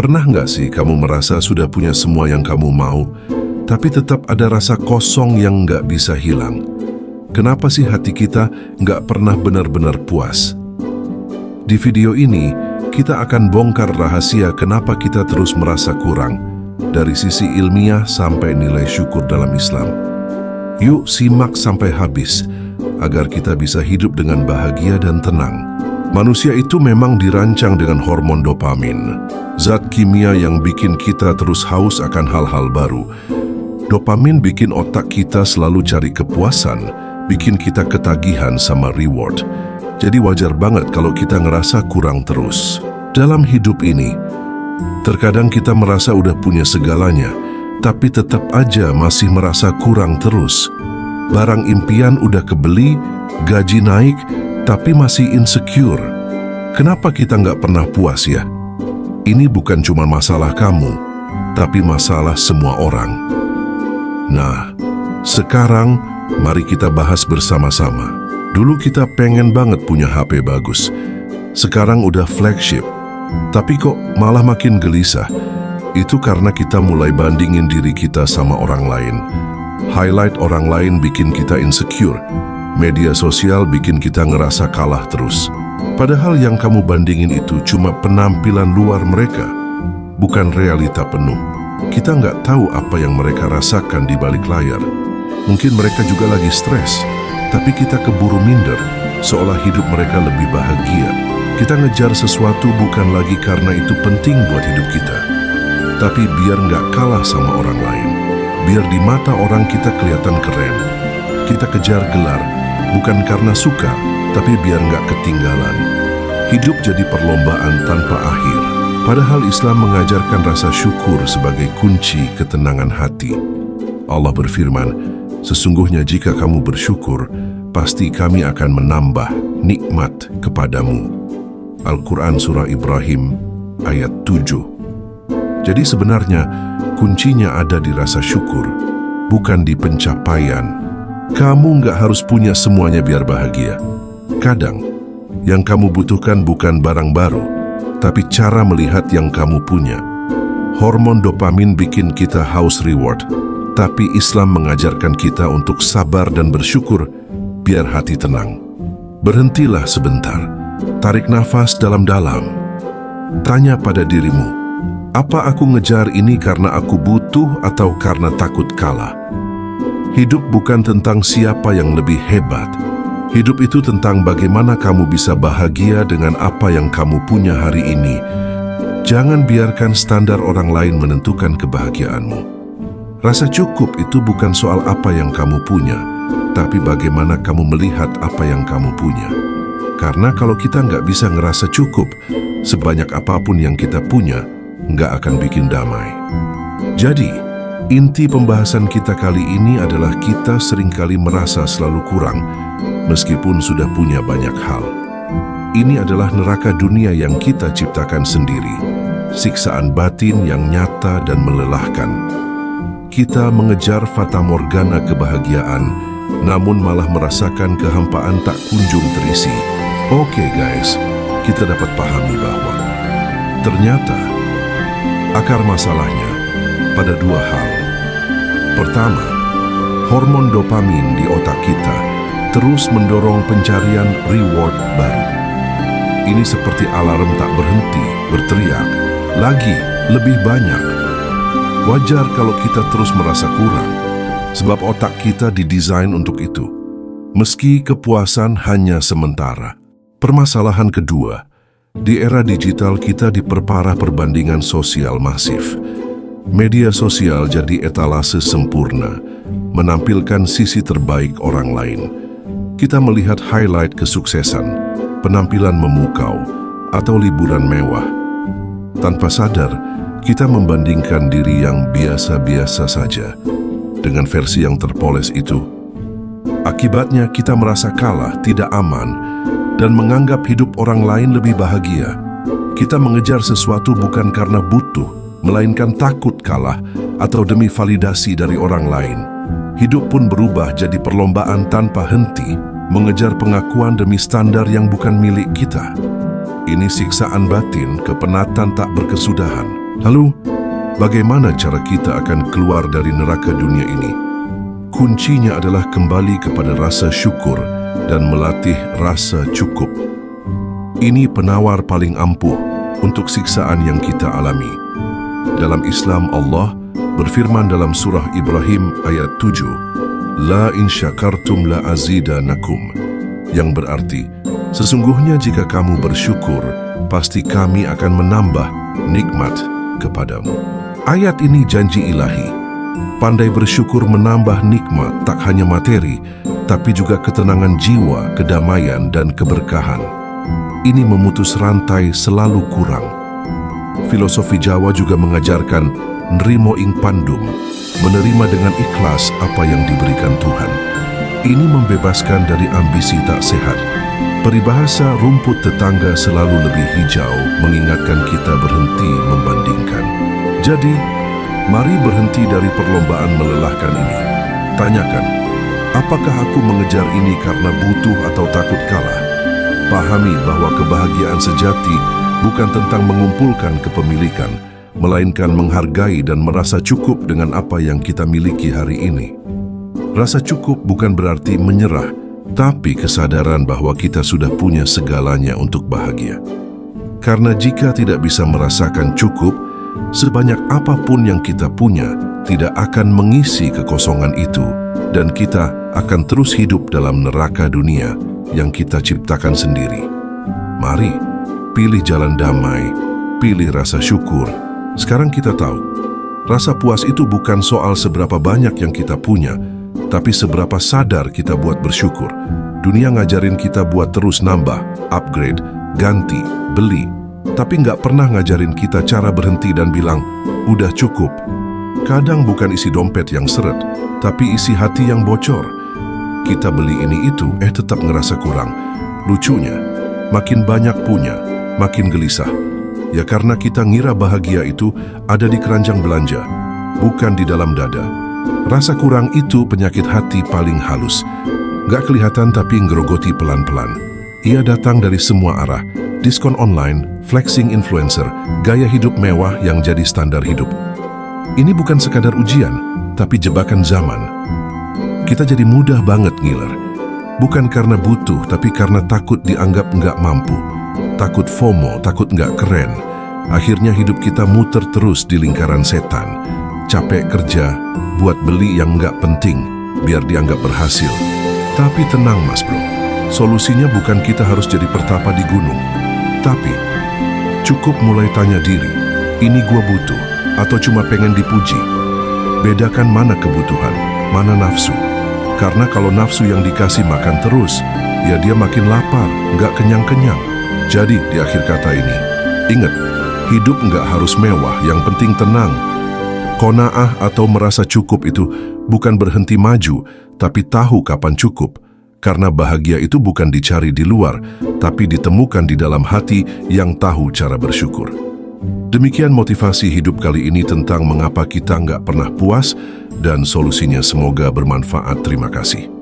Pernah nggak sih kamu merasa sudah punya semua yang kamu mau, tapi tetap ada rasa kosong yang nggak bisa hilang? Kenapa sih hati kita nggak pernah benar-benar puas? Di video ini, kita akan bongkar rahasia kenapa kita terus merasa kurang, dari sisi ilmiah sampai nilai syukur dalam Islam. Yuk simak sampai habis, agar kita bisa hidup dengan bahagia dan tenang. Manusia itu memang dirancang dengan hormon dopamin, zat kimia yang bikin kita terus haus akan hal-hal baru. Dopamin bikin otak kita selalu cari kepuasan, bikin kita ketagihan sama reward. Jadi wajar banget kalau kita ngerasa kurang terus. Dalam hidup ini, terkadang kita merasa udah punya segalanya, tapi tetap aja masih merasa kurang terus. Barang impian udah kebeli, gaji naik, tapi masih insecure. Kenapa kita nggak pernah puas ya? Ini bukan cuma masalah kamu, tapi masalah semua orang. Nah, sekarang mari kita bahas bersama-sama. Dulu kita pengen banget punya HP bagus. Sekarang udah flagship. Tapi kok malah makin gelisah? Itu karena kita mulai bandingin diri kita sama orang lain. Highlight orang lain bikin kita insecure. Media sosial bikin kita ngerasa kalah terus. Padahal yang kamu bandingin itu cuma penampilan luar mereka, bukan realita penuh. Kita nggak tahu apa yang mereka rasakan di balik layar. Mungkin mereka juga lagi stres, tapi kita keburu minder, seolah hidup mereka lebih bahagia. Kita ngejar sesuatu bukan lagi karena itu penting buat hidup kita, tapi biar nggak kalah sama orang lain. Biar di mata orang kita kelihatan keren. Kita kejar gelar, bukan karena suka, tapi biar nggak ketinggalan. Hidup jadi perlombaan tanpa akhir. Padahal Islam mengajarkan rasa syukur sebagai kunci ketenangan hati. Allah berfirman, sesungguhnya jika kamu bersyukur, pasti kami akan menambah nikmat kepadamu. Al-Quran Surah Ibrahim ayat 7. Jadi sebenarnya kuncinya ada di rasa syukur, bukan di pencapaian. Kamu nggak harus punya semuanya biar bahagia. Kadang, yang kamu butuhkan bukan barang baru, tapi cara melihat yang kamu punya. Hormon dopamin bikin kita haus reward, tapi Islam mengajarkan kita untuk sabar dan bersyukur biar hati tenang. Berhentilah sebentar, tarik nafas dalam-dalam. Tanya pada dirimu, apa aku ngejar ini karena aku butuh atau karena takut kalah? Hidup bukan tentang siapa yang lebih hebat. Hidup itu tentang bagaimana kamu bisa bahagia dengan apa yang kamu punya hari ini. Jangan biarkan standar orang lain menentukan kebahagiaanmu. Rasa cukup itu bukan soal apa yang kamu punya, tapi bagaimana kamu melihat apa yang kamu punya. Karena kalau kita nggak bisa ngerasa cukup, sebanyak apapun yang kita punya, nggak akan bikin damai. Jadi, inti pembahasan kita kali ini adalah kita seringkali merasa selalu kurang, meskipun sudah punya banyak hal. Ini adalah neraka dunia yang kita ciptakan sendiri, siksaan batin yang nyata dan melelahkan. Kita mengejar fata morgana kebahagiaan, namun malah merasakan kehampaan tak kunjung terisi. Oke guys, kita dapat pahami bahwa ternyata akar masalahnya pada dua hal. Pertama, hormon dopamin di otak kita terus mendorong pencarian reward baru. Ini seperti alarm tak berhenti, berteriak, lagi, lebih banyak. Wajar kalau kita terus merasa kurang, sebab otak kita didesain untuk itu. Meski kepuasan hanya sementara. Permasalahan kedua, di era digital kita diperparah perbandingan sosial masif. Media sosial jadi etalase sempurna, menampilkan sisi terbaik orang lain. Kita melihat highlight kesuksesan, penampilan memukau, atau liburan mewah. Tanpa sadar, kita membandingkan diri yang biasa-biasa saja dengan versi yang terpoles itu. Akibatnya kita merasa kalah, tidak aman, dan menganggap hidup orang lain lebih bahagia. Kita mengejar sesuatu bukan karena butuh, melainkan takut kalah atau demi validasi dari orang lain. Hidup pun berubah jadi perlombaan tanpa henti, mengejar pengakuan demi standar yang bukan milik kita. Ini siksaan batin, kepenatan tak berkesudahan. Lalu, bagaimana cara kita akan keluar dari neraka dunia ini? Kuncinya adalah kembali kepada rasa syukur dan melatih rasa cukup. Ini penawar paling ampuh untuk siksaan yang kita alami. Dalam Islam, Allah berfirman dalam surah Ibrahim ayat 7, La in syakartum la azidanakum, yang berarti, sesungguhnya jika kamu bersyukur, pasti kami akan menambah nikmat kepadamu. Ayat ini janji ilahi. Pandai bersyukur menambah nikmat tak hanya materi, tapi juga ketenangan jiwa, kedamaian, dan keberkahan. Ini memutus rantai selalu kurang. Filosofi Jawa juga mengajarkan nrimo ing pandum, menerima dengan ikhlas apa yang diberikan Tuhan. Ini membebaskan dari ambisi tak sehat. Peribahasa rumput tetangga selalu lebih hijau mengingatkan kita berhenti membandingkan. Jadi, mari berhenti dari perlombaan melelahkan ini. Tanyakan, apakah aku mengejar ini karena butuh atau takut kalah? Pahami bahwa kebahagiaan sejati bukan tentang mengumpulkan kepemilikan, melainkan menghargai dan merasa cukup dengan apa yang kita miliki hari ini. Rasa cukup bukan berarti menyerah, tapi kesadaran bahwa kita sudah punya segalanya untuk bahagia. Karena jika tidak bisa merasakan cukup, sebanyak apapun yang kita punya tidak akan mengisi kekosongan itu, dan kita akan terus hidup dalam neraka dunia yang kita ciptakan sendiri. Mari, pilih jalan damai, pilih rasa syukur. Sekarang kita tahu, rasa puas itu bukan soal seberapa banyak yang kita punya, tapi seberapa sadar kita buat bersyukur. Dunia ngajarin kita buat terus nambah, upgrade, ganti, beli, tapi nggak pernah ngajarin kita cara berhenti dan bilang, udah cukup. Kadang bukan isi dompet yang seret, tapi isi hati yang bocor. Kita beli ini itu, tetap ngerasa kurang. Lucunya, makin banyak punya, makin gelisah. Ya karena kita ngira bahagia itu ada di keranjang belanja, bukan di dalam dada. Rasa kurang itu penyakit hati paling halus. Gak kelihatan tapi ngerogoti pelan-pelan. Ia datang dari semua arah. Diskon online, flexing influencer, gaya hidup mewah yang jadi standar hidup. Ini bukan sekadar ujian, tapi jebakan zaman. Kita jadi mudah banget ngiler. Bukan karena butuh, tapi karena takut dianggap nggak mampu. Takut FOMO, takut nggak keren. Akhirnya hidup kita muter terus di lingkaran setan. Capek kerja, buat beli yang nggak penting, biar dianggap berhasil. Tapi tenang mas bro, solusinya bukan kita harus jadi pertapa di gunung. Tapi, cukup mulai tanya diri, ini gua butuh, atau cuma pengen dipuji? Bedakan mana kebutuhan, mana nafsu. Karena kalau nafsu yang dikasih makan terus, ya dia makin lapar, nggak kenyang-kenyang. Jadi di akhir kata ini, ingat, hidup nggak harus mewah, yang penting tenang. Qanaah atau merasa cukup itu bukan berhenti maju, tapi tahu kapan cukup. Karena bahagia itu bukan dicari di luar, tapi ditemukan di dalam hati yang tahu cara bersyukur. Demikian motivasi hidup kali ini tentang mengapa kita nggak pernah puas, dan solusinya semoga bermanfaat. Terima kasih.